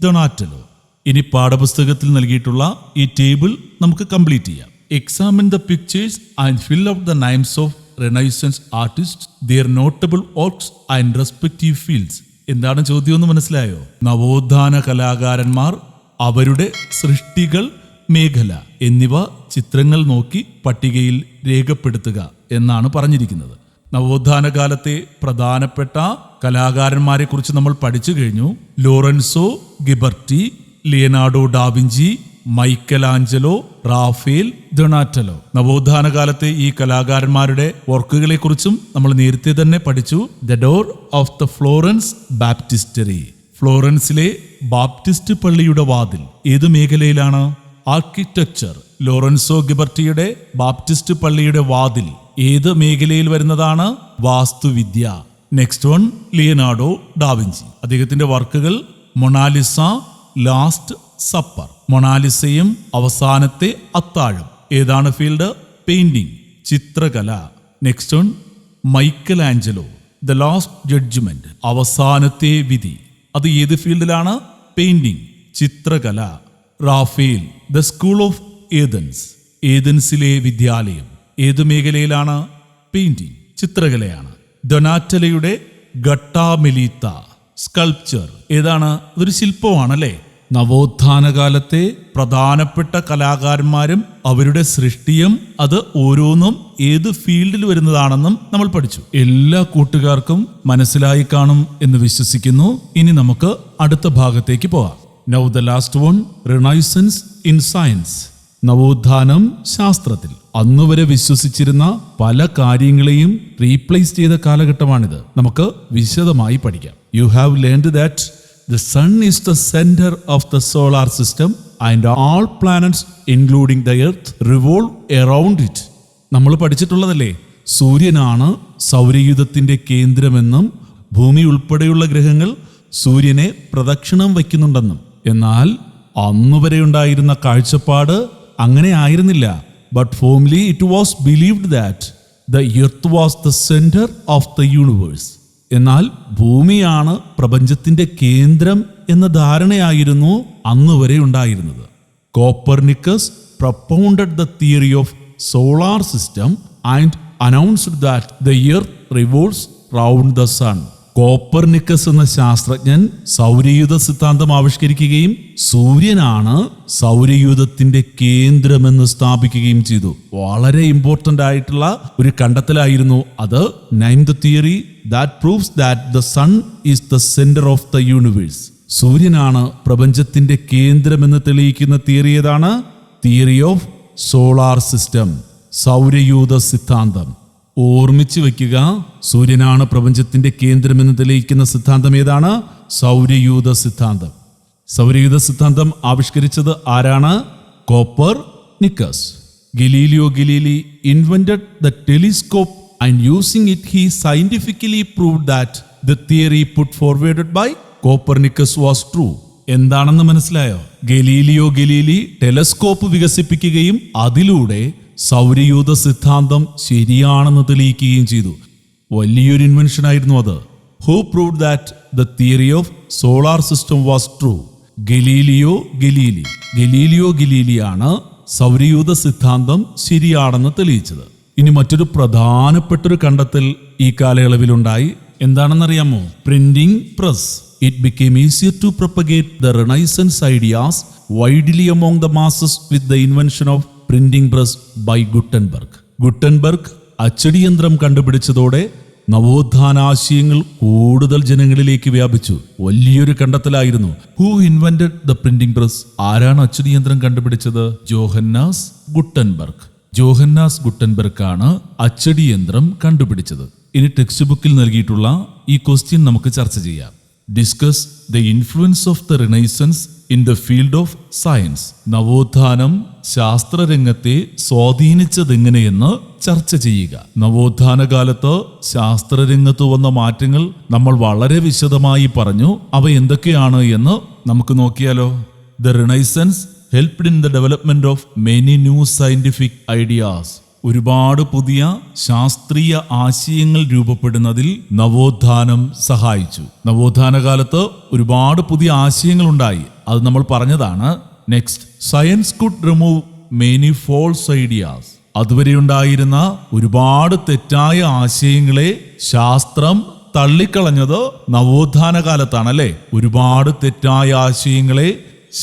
Donatello. ഇനി പാഠപുസ്തകത്തിൽ നൽകിയിട്ടുള്ള ഈ ടേബിൾ നമുക്ക് കംപ്ലീറ്റ് ചെയ്യാം. Examine the pictures and fill out the names of Renaissance artist, their notable works and respective fields. എന്താണ് ചോദ്യം എന്ന് മനസ്സിലായോ? നവോത്ഥാന കലാകാരന്മാർ, അവരുടെ സൃഷ്ടികൾ, മേഖല എന്നിവ ചിത്രങ്ങൾ നോക്കി പട്ടികയിൽ രേഖപ്പെടുത്തുക എന്നാണ് പറഞ്ഞിരിക്കുന്നത്. നവോത്ഥാന കാലത്തെ പ്രധാനപ്പെട്ട കലാകാരന്മാരെ കുറിച്ച് നമ്മൾ പഠിച്ചു കഴിഞ്ഞു. Lorenzo Ghiberti, Leonardo da Vinci, Michelangelo, Raphael, Donatello. നവോത്ഥാന കാലത്തെ ഈ കലാകാരന്മാരുടെ വർക്കുകളെ കുറിച്ചും നമ്മൾ നേരത്തെ തന്നെ പഠിച്ചു. The door of the Florence Baptistery. ഫ്ലോറൻസിലെ ബാപ്റ്റിസ്റ്റ് പള്ളിയുടെ വാതിൽ ഏത് മേഖലയിലാണ്? ആർക്കിടെക്ചർ. ലോറൻസോ ഗിബർട്ടിയുടെ ബാപ്റ്റിസ്റ്റ് പള്ളിയുടെ വാതിൽ ഏത് മേഖലയിൽ വരുന്നതാണ്? വാസ്തുവിദ്യ. Next one Leonardo da Vinci. അദ്ദേഹത്തിന്റെ വർക്കുകൾ മൊണാലിസ, ലാസ്റ്റ് സപ്പർ. മൊണാലിസയും അവസാനത്തെ അത്താഴം ഏതാണ് ഫീൽഡ്? പെയിന്റിംഗ്, ചിത്രകല. Next one Michelangelo, the Last Judgement, അവസാനത്തെ വിധി. അത് ഏത് ഫീൽഡിലാണ്? പെയിന്റിംഗ്, ചിത്രകല. Raphael, the School of Athens, ഏതൻസിലെ വിദ്യാലയം ഏതു മേഖലയിലാണ്? പെയിന്റിംഗ്, ചിത്രകലയാണ്. ഡൊണാറ്റലയുടെ ഗട്ടാമെലീത്ത, സ്കൾപ്ചർ ഏതാണ്? ഇതൊരു ശില്പമാണല്ലേ. നവോത്ഥാന കാലത്തെ പ്രധാനപ്പെട്ട കലാകാരന്മാരും അവരുടെ സൃഷ്ടിയും അത് ഓരോന്നും ഏത് ഫീൽഡിൽ വരുന്നതാണെന്നും നമ്മൾ പഠിച്ചു. എല്ലാ കൂട്ടുകാർക്കും മനസ്സിലായി കാണും എന്ന് വിശ്വസിക്കുന്നു. ഇനി നമുക്ക് അടുത്ത ഭാഗത്തേക്ക് പോകാം. Now the last one, renaissance in science. നവോത്ഥാനം ശാസ്ത്രത്തിൽ. അന്നുവരെ വിശ്വസിച്ചിരുന്ന പല കാര്യങ്ങളെയും റീപ്ലേസ് ചെയ്ത കാലഘട്ടമാണിത്. നമുക്ക് വിശദമായി പഠിക്കാം. You have learned that the sun is the center of the solar system and all planets including the earth revolve around it. നമ്മൾ പഠിച്ചിട്ടുള്ളതല്ലേ, സൂര്യനാണ് സൗരയൂഥത്തിന്റെ കേന്ദ്രമെന്നും ഭൂമി ഉൾപ്പെടെയുള്ള ഗ്രഹങ്ങൾ സൂര്യനെ പ്രദക്ഷിണം വയ്ക്കുന്നുണ്ടെന്നും. എന്നാൽ അന്നുവരെ ഉണ്ടായിരുന്ന കാഴ്ചപ്പാട് അങ്ങനെ ആയിരുന്നില്ല. But formerly it was believed that the earth was the centre of the universe. എന്നാൽ ഭൂമിയാണ് പ്രപഞ്ചത്തിന്റെ കേന്ദ്രം എന്ന ധാരണയായിരുന്നു അന്ന് വരെ ഉണ്ടായിരുന്നത്. Copernicus propounded the theory of solar system and announced that the earth revolves round the sun. Copernicus എന്ന ശാസ്ത്രജ്ഞൻ സൗരയൂഥ സിദ്ധാന്തം ആവിഷ്കരിക്കുകയും സൂര്യനാണ് സൗരയൂഥത്തിന്റെ കേന്ദ്രമെന്ന് സ്ഥാപിക്കുകയും ചെയ്തു. വളരെ ഇമ്പോർട്ടന്റ് ആയിട്ടുള്ള ഒരു കണ്ടെത്തലായിരുന്നു അത്. Name the theory that proves that the sun is the center of the universe. സൂര്യനാണ് പ്രപഞ്ചത്തിന്റെ കേന്ദ്രമെന്ന് തെളിയിക്കുന്ന തിയറി ഏതാണ്? തിയറി ഓഫ് സോളാർ സിസ്റ്റം, സൗരയൂഥ സിദ്ധാന്തം. ഓർമ്മിച്ചു വയ്ക്കുക, സൂര്യനാണ് പ്രപഞ്ചത്തിന്റെ കേന്ദ്രമെന്ന് തെളിയിക്കുന്ന സിദ്ധാന്തം ഏതാണ്? സൗരയൂഥ സിദ്ധാന്തം. സൗരയൂഥ സിദ്ധാന്തം ആവിഷ്കരിച്ചത് ആരാണ്? Copernicus. Galileo Galilei invented the telescope and using it he scientifically proved that the theory put forwarded by Copernicus was true. എന്താണെന്ന് മനസ്സിലായോ? ഗലീലിയോ ഗലീലി ടെലസ്കോപ്പ് വികസിപ്പിക്കുകയും അതിലൂടെ സൗരയൂഥ സിദ്ധാന്തം ശരിയാണെന്ന് തെളിയിക്കുകയും ചെയ്തു. വലിയൊരു ഇൻവെൻഷൻ ആയിരുന്നു അത്. Who proved that the theory of solar system was true? Galileo Galilei. Galileo ഗലീലിയാണ് സൗരയൂഥ സിദ്ധാന്തം ശരിയാണെന്ന് തെളിയിച്ചത്. ഇനി മറ്റൊരു പ്രധാനപ്പെട്ടൊരു കണ്ടെത്തൽ ഈ കാലയളവിലുണ്ടായി. എന്താണെന്നറിയാമോ? Printing press. It became easier to propagate the Renaissance ideas widely among the masses with the invention of printing press by Gutenberg. Gutenberg അച്ചടിയന്ത്രം കണ്ടുപിടിച്ചതോടെ നവോത്ഥാനാശയങ്ങൾ കൂടുതൽ ജനങ്ങളിലേക്ക് വ്യാപിച്ചു. വലിയൊരു കണ്ടെത്തലായിരുന്നു. Who invented the printing press? ആരാണ് അച്ചടിയന്ത്രം കണ്ടുപിടിച്ചത്? Johannes Gutenberg. ജോഹന്നാസ് ഗുട്ടൻബർഗ് ആണ് അച്ചടിയന്ത്രം കണ്ടുപിടിച്ചത്. ഇനി ടെക്സ്റ്റ് ബുക്കിൽ നൽകിയിട്ടുള്ള ഈ ക്വസ്റ്റ്യൻ നമുക്ക് ചർച്ച ചെയ്യാം. Discuss the influence of the renaissance in the field of science. നവോത്ഥാനം ശാസ്ത്രരംഗത്തെ സ്വാധീനിച്ചതെങ്ങനെയെന്ന് ചർച്ച ചെയ്യുക. നവോത്ഥാന കാലത്ത് ശാസ്ത്രരംഗത്ത് വന്ന മാറ്റങ്ങൾ നമ്മൾ വളരെ വിശദമായി പറഞ്ഞു. അവ എന്തൊക്കെയാണ് എന്ന് നമുക്ക് നോക്കിയാലോ. The renaissance helped in the development of many new scientific ideas. ഒരുപാട് പുതിയ ശാസ്ത്രീയ ആശയങ്ങൾ രൂപപ്പെടുന്നതിൽ നവോത്ഥാനം സഹായിച്ചു. നവോത്ഥാന കാലത്ത് ഒരുപാട് പുതിയ ആശയങ്ങൾ ഉണ്ടായി, അത് നമ്മൾ പറഞ്ഞതാണ്. Next, science could remove many false ideas. അതുവരെ ഉണ്ടായിരുന്ന ഒരുപാട് തെറ്റായ ആശയങ്ങളെ ശാസ്ത്രം തള്ളിക്കളഞ്ഞത് നവോത്ഥാന കാലത്താണ്, അല്ലെ? ഒരുപാട് തെറ്റായ ആശയങ്ങളെ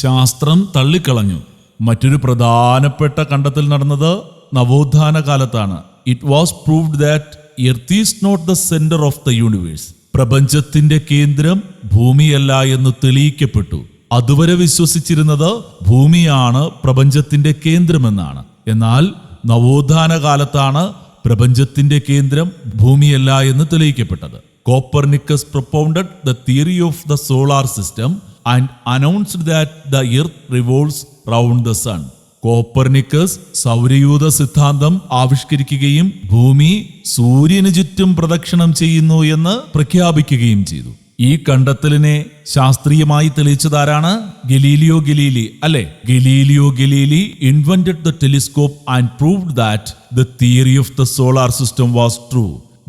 ശാസ്ത്രം തള്ളിക്കളഞ്ഞു. മറ്റൊരു പ്രധാനപ്പെട്ട കണ്ടെത്തൽ നടന്നത് നവോത്ഥാന കാലത്താണ്. It was proved that earth is not the centre of the universe. പ്രപഞ്ചത്തിന്റെ കേന്ദ്രം ഭൂമിയല്ല എന്ന് തെളിയിക്കപ്പെട്ടു. അതുവരെ വിശ്വസിച്ചിരുന്നത് ഭൂമിയാണ് പ്രപഞ്ചത്തിന്റെ കേന്ദ്രമെന്നാണ്. എന്നാൽ നവോത്ഥാന കാലത്താണ് പ്രപഞ്ചത്തിന്റെ കേന്ദ്രം ഭൂമിയല്ല എന്ന് തെളിയിക്കപ്പെട്ടത്. Copernicus propounded the theory of the solar system and announced that the earth revolves round the sun. Copernicus സൗരയൂഥ സിദ്ധാന്തം ആവിഷ്കരിക്കുകയും ഭൂമി സൂര്യന് ചുറ്റും പ്രദക്ഷിണം ചെയ്യുന്നു എന്ന് പ്രഖ്യാപിക്കുകയും ചെയ്തു. ഈ കണ്ടെത്തലിനെ ശാസ്ത്രീയമായി തെളിയിച്ചതാരാണ്? ഗലീലിയോ ഗലീലി, അല്ലെ? Galileo Galilei invented the telescope and proved that the theory of the solar system was true.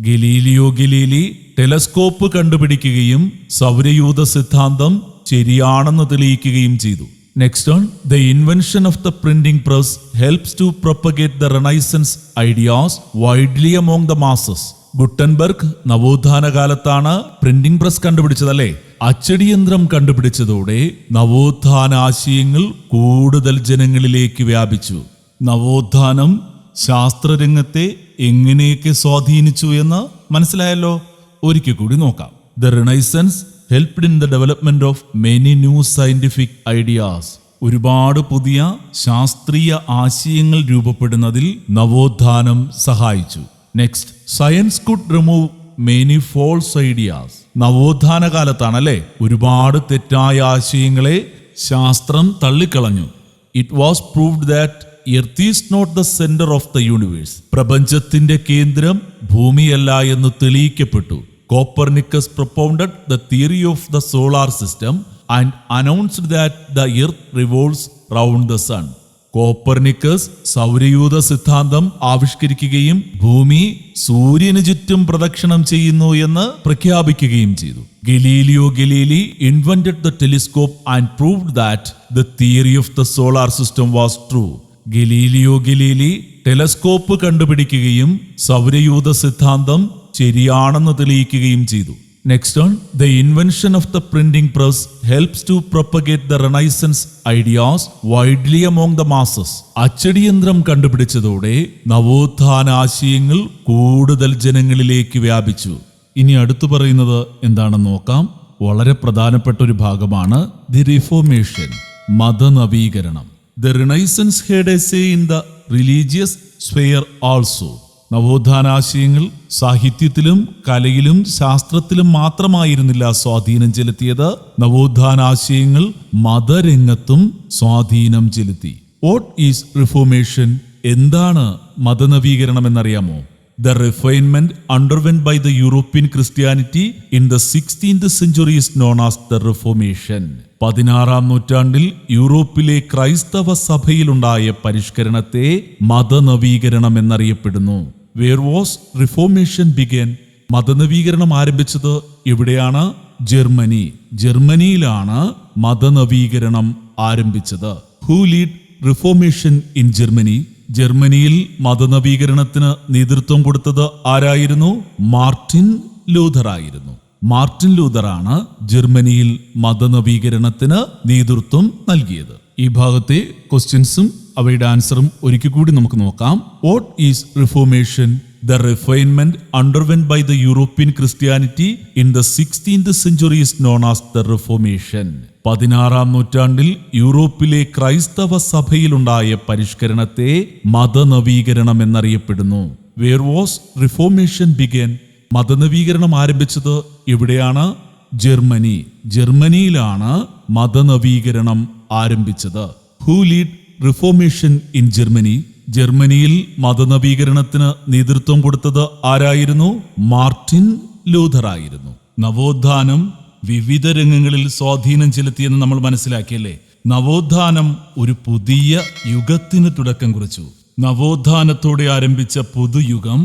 Galileo Galilei telescope കണ്ടുപിടിക്കുകയും സൗരയൂഥ സിദ്ധാന്തം ശരിയാണെന്ന് തെളിയിക്കുകയും ചെയ്തു. Next on, the invention of the printing press helps to propagate the Renaissance ideas widely among the masses. Gutenberg നവോത്ഥാന കാലത്താണ് printing press കണ്ടുപിടിച്ചതല്ലേ? അച്ചടിയന്ത്രം കണ്ടുപിടിച്ചതോടെ നവോത്ഥാന ആശയങ്ങൾ കൂടുതൽ ജനങ്ങളിലേക്ക് വ്യാപിച്ചു. നവോത്ഥാനം ശാസ്ത്രരംഗത്തെ എങ്ങനെയൊക്കെ സ്വാധീനിച്ചു എന്ന് മനസ്സിലായല്ലോ. ഒരിക്കൽ കൂടി നോക്കാം. The renaissance helped in the development of many new scientific ideas. ഒരുപാട് പുതിയ ശാസ്ത്രീയ ആശയങ്ങൾ രൂപപ്പെടുന്നതിൽ നവോത്ഥാനം സഹായിച്ചു. Next, science could remove many false ideas. നവോത്ഥാന കാലത്താണല്ലേ ഒരുപാട് തെറ്റായ ആശയങ്ങളെ ശാസ്ത്രം തള്ളിക്കളഞ്ഞു. It was proved that earth is not the centre of the universe. പ്രപഞ്ചത്തിന്റെ കേന്ദ്രം ഭൂമിയല്ല എന്ന് തെളിയിക്കപ്പെട്ടു. Copernicus propounded the theory of the solar system and announced that the earth revolves round the sun. Copernicus സൗരയൂഥ സിദ്ധാന്തം ആവിഷ്കരിക്കുകയും ഭൂമി സൂര്യന് ചുറ്റും പ്രദക്ഷിണം ചെയ്യുന്നു എന്ന് പ്രഖ്യാപിക്കുകയും ചെയ്തു. Galileo Galilei invented the telescope and proved that the theory of the solar system was true. Galileo Galilei telescope കണ്ടുപിടിക്കുകയും സൗരയൂഥ സിദ്ധാന്തം ശരിയാണെന്ന് തെളിയിക്കുകയും ചെയ്തു. Next on, the invention of the printing press helps to propagate the Renaissance ideas widely among the masses. അച്ചടിയന്ത്രം കണ്ടുപിടിച്ചതോടെ നവോത്ഥാന ആശയങ്ങൾ കൂടുതൽ ജനങ്ങളിലേക്ക് വ്യാപിച്ചു. ഇനി അടുത്തു പറയുന്നത് എന്താണെന്ന് നോക്കാം. വളരെ പ്രധാനപ്പെട്ട ഒരു ഭാഗമാണ് ദി റിഫോർമേഷൻ, മതനവീകരണം. The Renaissance had a say in the religious sphere also. നവോത്ഥാനാശയങ്ങൾ സാഹിത്യത്തിലും കലയിലും ശാസ്ത്രത്തിലും മാത്രമായിരുന്നില്ല സ്വാധീനം ചെലുത്തിയത്. നവോത്ഥാനാശയങ്ങൾ മതരംഗത്തും സ്വാധീനം ചെലുത്തി. What is reformation? എന്താണ് മതനവീകരണം എന്നറിയാമോ? The refinement underwent by the European Christianity in the 16th century is known as the Reformation. 16-ാം നൂറ്റാണ്ടിൽ യൂറോപ്പിലെ ക്രൈസ്തവ സഭയിലുണ്ടായ പരിഷ്കരണത്തെ മതനവീകരണം എന്നറിയപ്പെടുന്നു. Where was Reformation began? മതനവീകരണം ആരംഭിച്ചത് എവിടെയാണ്? ജർമ്മനി. ജർമ്മനിയിലാണ് മതനവീകരണം ആരംഭിച്ചത്. Who lead Reformation in Germany? ജർമ്മനിയിൽ മതനവീകരണത്തിന് നേതൃത്വം കൊടുത്തത് ആരായിരുന്നു? മാർട്ടിൻ ലൂഥർ ആയിരുന്നു. മാർട്ടിൻ ലൂഥറാണ് ജർമ്മനിയിൽ മതനവീകരണത്തിന് നേതൃത്വം നൽകിയത്. ഈ ഭാഗത്തെ ക്വസ്റ്റ്യൻസും അവയുടെ ആൻസറും ഒരിക്കൽ കൂടി നമുക്ക് നോക്കാം. What is reformation? The refinement underwent by the European Christianity in the 16th century is known as the Reformation. 16-ാം നൂറ്റാണ്ടിൽ യൂറോപ്പിലെ ക്രൈസ്തവ സഭയിലുണ്ടായ പരിഷ്കരണത്തെ മതനവീകരണം എന്നറിയപ്പെടുന്നു. Where was Reformation began? മതനവീകരണം ആരംഭിച്ചത് എവിടെയാണ്? ജർമ്മനി. ജർമ്മനിയിലാണ് മതനവീകരണം ആരംഭിച്ചത്. Who lead reformation in Germany? ജർമ്മനിയിൽ മതനവീകരണത്തിന് നേതൃത്വം കൊടുത്തത് ആരായിരുന്നു? മാർട്ടിൻ ലൂഥർ ആയിരുന്നു. നവോത്ഥാനം വിവിധ രംഗങ്ങളിൽ സ്വാധീനം ചെലുത്തിയെന്ന് നമ്മൾ മനസ്സിലാക്കിയല്ലേ? നവോത്ഥാനം ഒരു പുതിയ യുഗത്തിന് തുടക്കം കുറിച്ചു. നവോത്ഥാനത്തോടെ ആരംഭിച്ച പുതുയുഗം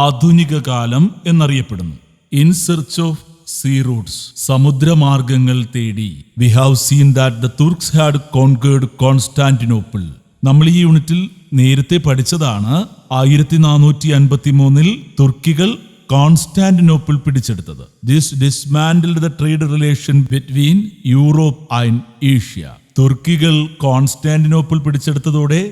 ആധുനിക കാലം എന്നറിയപ്പെടുന്നു. In search of sea routes, സമുദ്രമാർഗങ്ങൾ തേടി. We have seen that the Turks had conquered Constantinople. നമ്മൾ ഈ യൂണിറ്റിൽ നേരത്തെ പഠിച്ചതാണ് 1453 തുർക്കികൾ കോൺസ്റ്റാന്റിനോപ്പിൾ പിടിച്ചെടുത്തത്. This dismantled the trade relation between Europe and Asia. തുർക്കികൾ കോൺസ്റ്റാന്റിനോപ്പിൾ പിടിച്ചെടുത്തതോടെ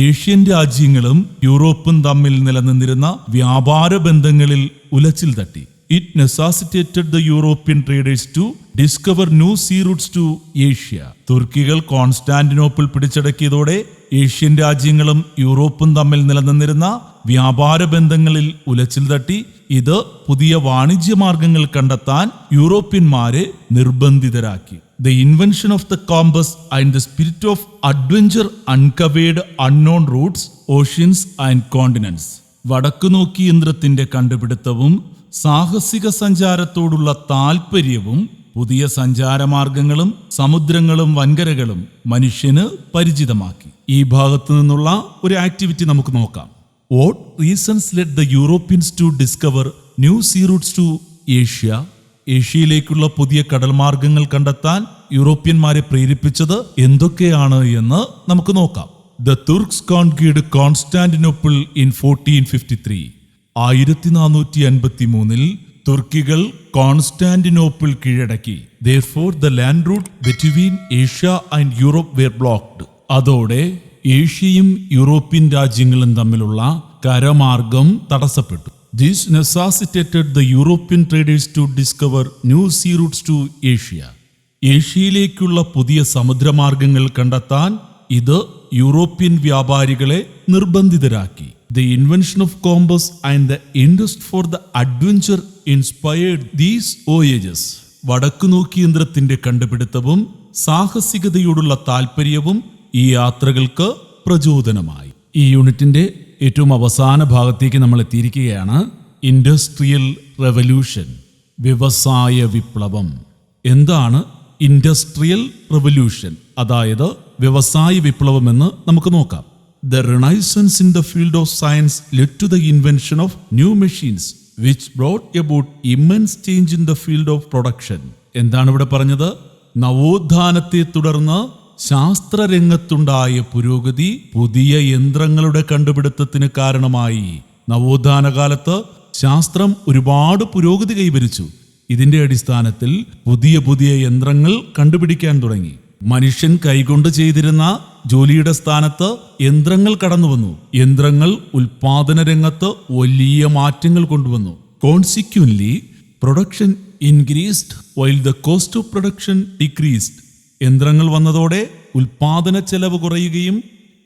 ഏഷ്യൻ രാജ്യങ്ങളും യൂറോപ്പും തമ്മിൽ നിലനിന്നിരുന്ന വ്യാപാര ബന്ധങ്ങളിൽ ഉലച്ചിൽ തട്ടി. It necessitated the European traders to discover new sea routes to Asia. തുർക്കികൾ കോൺസ്റ്റാന്റിനോപ്പിൾ പിടിച്ചടക്കിയതോടെ ഏഷ്യൻ രാജ്യങ്ങളും യൂറോപ്പും തമ്മിൽ നിലനിന്നിരുന്ന വ്യാപാര ബന്ധങ്ങളിൽ ഉലച്ചിൽ തട്ടി. ഇത് പുതിയ വാണിജ്യ മാർഗങ്ങൾ കണ്ടെത്താൻ യൂറോപ്യന്മാരെ നിർബന്ധിതരാക്കി. The invention of the compass and the spirit of adventure uncovered unknown routes, oceans and continents. വടക്കുനോക്കി യന്ത്രത്തിന്റെ കണ്ടുപിടുത്തവും സാഹസിക സഞ്ചാരത്തോടുള്ള താല്പര്യവും പുതിയ സഞ്ചാരമാർഗങ്ങളും സമുദ്രങ്ങളും വൻകരകളും മനുഷ്യന് പരിചിതമാക്കി. ഈ ഭാഗത്തു നിന്നുള്ള ഒരു ആക്ടിവിറ്റി നമുക്ക് നോക്കാം. What reasons led the Europeans to discover new sea routes to Asia? ഏഷ്യയിലേക്കുള്ള പുതിയ കടൽമാർഗങ്ങൾ കണ്ടെത്താൻ യൂറോപ്യന്മാരെ പ്രേരിപ്പിച്ചത് എന്തൊക്കെയാണ് എന്ന് നമുക്ക് നോക്കാം. The Turks conquered Constantinople in 1453. 1453 തുർക്കികൾ കോൺസ്റ്റാന്റിനോപ്പിൾ കീഴടക്കി. Therefore the land route between Asia and Europe were blocked. അതോടെ ഏഷ്യയും യൂറോപ്യൻ രാജ്യങ്ങളും തമ്മിലുള്ള കരമാർഗം തടസ്സപ്പെട്ടു. This necessitated the European traders to discover new sea routes to Asia. ഏഷ്യയിലേക്കുള്ള പുതിയ സമുദ്രമാർഗങ്ങൾ കണ്ടെത്താൻ ഇത് European വ്യാപാരികളെ നിർബന്ധിതരാക്കി. The invention of compass and the interest for the adventure inspired these voyages. വടക്കുനോക്കി യന്ത്രത്തിന്റെ കണ്ടുപിടുത്തവും സാഹസികതയോടുള്ള താല്പര്യവും ഈ യാത്രകൾക്ക് പ്രചോദനമായി. ഈ യൂണിറ്റിന്റെ ഏറ്റവും അവസാന ഭാഗത്തേക്ക് നമ്മൾ എത്തിയിരിക്കുകയാണ്. ഇൻഡസ്ട്രിയൽ റെവല്യൂഷൻ, വ്യവസായ വിപ്ലവം. എന്താണ് ഇൻഡസ്ട്രിയൽ റെവല്യൂഷൻ, അതായത് വ്യവസായ വിപ്ലവം എന്ന് നമുക്ക് നോക്കാം. The renaissance in the field of science led to the invention of new machines which brought about immense change in the field of production. എന്താണ് ഇവിടെ പറഞ്ഞത്? നവോത്ഥാനത്തെ തുടർന്ന് ശാസ്ത്രരംഗത്തുണ്ടായ പുരോഗതി പുതിയ യന്ത്രങ്ങളുടെ കണ്ടുപിടുത്തത്തിന് കാരണമായി. നവോത്ഥാന കാലത്ത് ശാസ്ത്രം ഒരുപാട് പുരോഗതി കൈവരിച്ചു. ഇതിന്റെ അടിസ്ഥാനത്തിൽ പുതിയ പുതിയ യന്ത്രങ്ങൾ കണ്ടുപിടിക്കാൻ തുടങ്ങി. മനുഷ്യൻ കൈകൊണ്ട് ചെയ്തിരുന്ന ജോലിയുടെ സ്ഥാനത്ത് യന്ത്രങ്ങൾ കടന്നു വന്നു. യന്ത്രങ്ങൾ ഉൽപാദന രംഗത്ത് വലിയ മാറ്റങ്ങൾ കൊണ്ടുവന്നു. Consequently production increased while the cost of production decreased. യന്ത്രങ്ങൾ വന്നതോടെ ഉൽപാദന ചെലവ് കുറയുകയും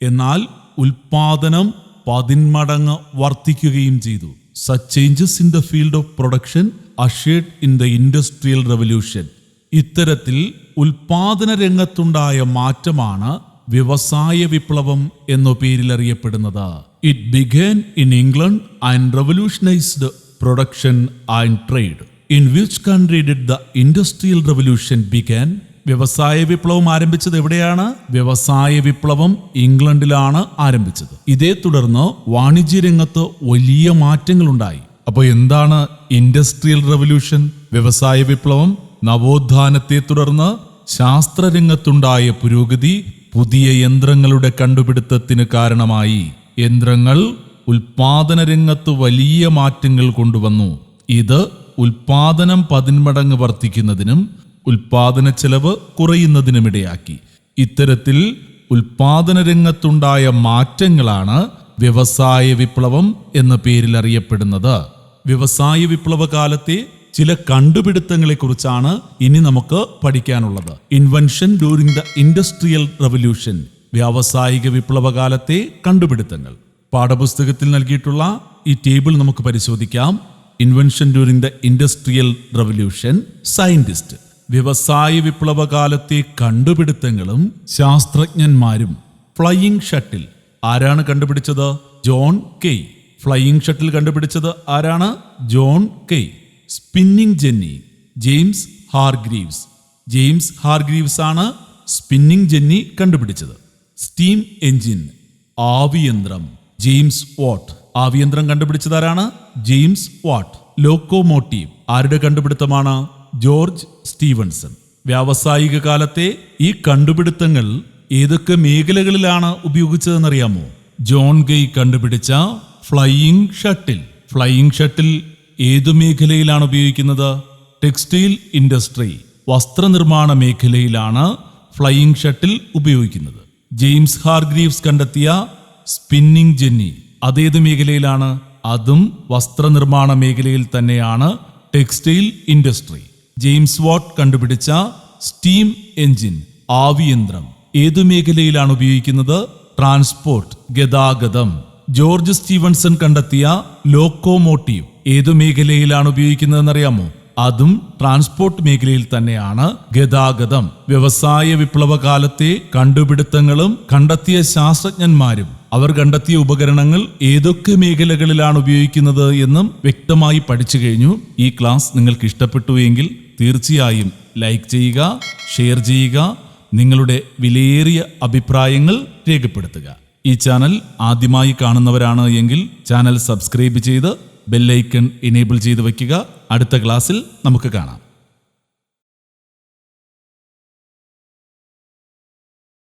എന്നാൽ ഉൽപാദനം 10 മടങ്ങ് വർദ്ധിക്കുകയും ചെയ്തു. Such changes in the field of production ushered in the industrial revolution. ഇത്തരത്തിൽ ഉൽപാദന രംഗത്തുണ്ടായ മാറ്റമാണ് വ്യവസായ വിപ്ലവം എന്ന പേരിൽ അറിയപ്പെടുന്നത്. It began in England and revolutionised production and trade. In which country did the industrial revolution began? വ്യവസായ വിപ്ലവം ആരംഭിച്ചത് എവിടെയാണ്? വ്യവസായ വിപ്ലവം ഇംഗ്ലണ്ടിലാണ് ആരംഭിച്ചത്. ഇതേ തുടർന്ന് വാണിജ്യ രംഗത്ത് വലിയ മാറ്റങ്ങൾ ഉണ്ടായി. അപ്പോൾ എന്താണ് ഇൻഡസ്ട്രിയൽ റെവല്യൂഷൻ? വ്യവസായ വിപ്ലവം നവോത്ഥാനത്തെ തുടർന്ന് ശാസ്ത്രരംഗത്തുണ്ടായ പുരോഗതി പുതിയ യന്ത്രങ്ങളുടെ കണ്ടുപിടുത്തത്തിന് കാരണമായി. യന്ത്രങ്ങൾ ഉൽപാദന രംഗത്ത് വലിയ മാറ്റങ്ങൾ കൊണ്ടുവന്നു. ഇത് ഉൽപാദനം 10 മടങ്ങ് വർദ്ധിക്കുന്നതിനും ഉൽപാദന ചെലവ് കുറയുന്നതിനുമിടയാക്കി. ഇത്തരത്തിൽ ഉൽപാദന രംഗത്തുണ്ടായ മാറ്റങ്ങളാണ് വ്യവസായ വിപ്ലവം എന്ന പേരിൽ അറിയപ്പെടുന്നത്. വ്യവസായ വിപ്ലവ കാലത്തെ ചില കണ്ടുപിടുത്തങ്ങളെ കുറിച്ചാണ് ഇനി നമുക്ക് പഠിക്കാനുള്ളത്. Invention during the industrial revolution, വ്യാവസായിക വിപ്ലവകാലത്തെ കണ്ടുപിടുത്തങ്ങൾ. പാഠപുസ്തകത്തിൽ നൽകിയിട്ടുള്ള ഈ ടേബിൾ നമുക്ക് പരിശോധിക്കാം. Invention during the industrial revolution. Scientist, വ്യവസായ വിപ്ലവകാലത്തെ കണ്ടുപിടുത്തങ്ങളും ശാസ്ത്രജ്ഞന്മാരും. ഫ്ലൈയിങ് ഷട്ടിൽ ആരാണ് കണ്ടുപിടിച്ചത്? John key. ഫ്ലൈയിങ് ഷട്ടിൽ കണ്ടുപിടിച്ചത് ആരാണ്? John Kay. Spinning jenny, James Hargreaves. James Hargreaves ആണ് സ്പിന്നിംഗ് ജെന്നി കണ്ടുപിടിച്ചത്. സ്റ്റീം എഞ്ചിൻ, ആവിയന്ത്രം, ജെയിംസ് വാട്ട്. ആവിയന്ത്രം കണ്ടുപിടിച്ചതാരാണ്? James Watt. ലോക്കോമോട്ടീവ് ആരുടെ കണ്ടുപിടുത്തമാണ്? George Stephenson. വ്യാവസായിക കാലത്തെ ഈ കണ്ടുപിടുത്തങ്ങൾ ഏതൊക്കെ മേഖലകളിലാണ് ഉപയോഗിച്ചതെന്നറിയാമോ? ജോൺ കെയ് കണ്ടുപിടിച്ച ഫ്ലൈയിങ് ഷട്ടിൽ. ഫ്ലൈയിങ് ഷട്ടിൽ ഏതു മേഖലയിലാണ് ഉപയോഗിക്കുന്നത്? ടെക്സ്റ്റൈൽ ഇൻഡസ്ട്രി, വസ്ത്രനിർമ്മാണ മേഖലയിലാണ് ഫ്ലൈയിങ് ഷട്ടിൽ ഉപയോഗിക്കുന്നത്. ജെയിംസ് ഹാർഗ്രീവ്സ് കണ്ടെത്തിയ സ്പിന്നിംഗ് ജെന്നി അതേത് മേഖലയിലാണ്? അതും വസ്ത്രനിർമ്മാണ മേഖലയിൽ തന്നെയാണ്, ടെക്സ്റ്റൈൽ ഇൻഡസ്ട്രി. ജെയിംസ് വാട്ട് കണ്ടുപിടിച്ച സ്റ്റീം എഞ്ചിൻ, ആവിയന്ത്രം, ഏതു മേഖലയിലാണ് ഉപയോഗിക്കുന്നത്? ട്രാൻസ്പോർട്ട്, ഗതാഗതം. ജോർജ് സ്റ്റീവൻസൺ കണ്ടെത്തിയ ലോക്കോമോട്ടീവ് ഏതു മേഖലയിലാണ് ഉപയോഗിക്കുന്നതെന്നറിയാമോ? അതും ട്രാൻസ്പോർട്ട് മേഖലയിൽ തന്നെയാണ്, ഗതാഗതം. വ്യവസായ വിപ്ലവകാലത്തെ കണ്ടുപിടുത്തങ്ങളും കണ്ടെത്തിയ ശാസ്ത്രജ്ഞന്മാരും അവർ കണ്ടെത്തിയ ഉപകരണങ്ങൾ ഏതൊക്കെ മേഖലകളിലാണ് ഉപയോഗിക്കുന്നത് എന്നും വ്യക്തമായി പഠിച്ചു കഴിഞ്ഞു. ഈ ക്ലാസ് നിങ്ങൾക്ക് ഇഷ്ടപ്പെട്ടു എങ്കിൽ തീർച്ചയായും ലൈക്ക് ചെയ്യുക, ഷെയർ ചെയ്യുക, നിങ്ങളുടെ വിലയേറിയ അഭിപ്രായങ്ങൾ രേഖപ്പെടുത്തുക. ഈ ചാനൽ ആദ്യമായി കാണുന്നവരാണ് എങ്കിൽ ചാനൽ സബ്സ്ക്രൈബ് ചെയ്ത് ബെല്ലൈക്കൺ എനേബിൾ ചെയ്ത് വയ്ക്കുക. അടുത്ത ക്ലാസ്സിൽ നമുക്ക് കാണാം.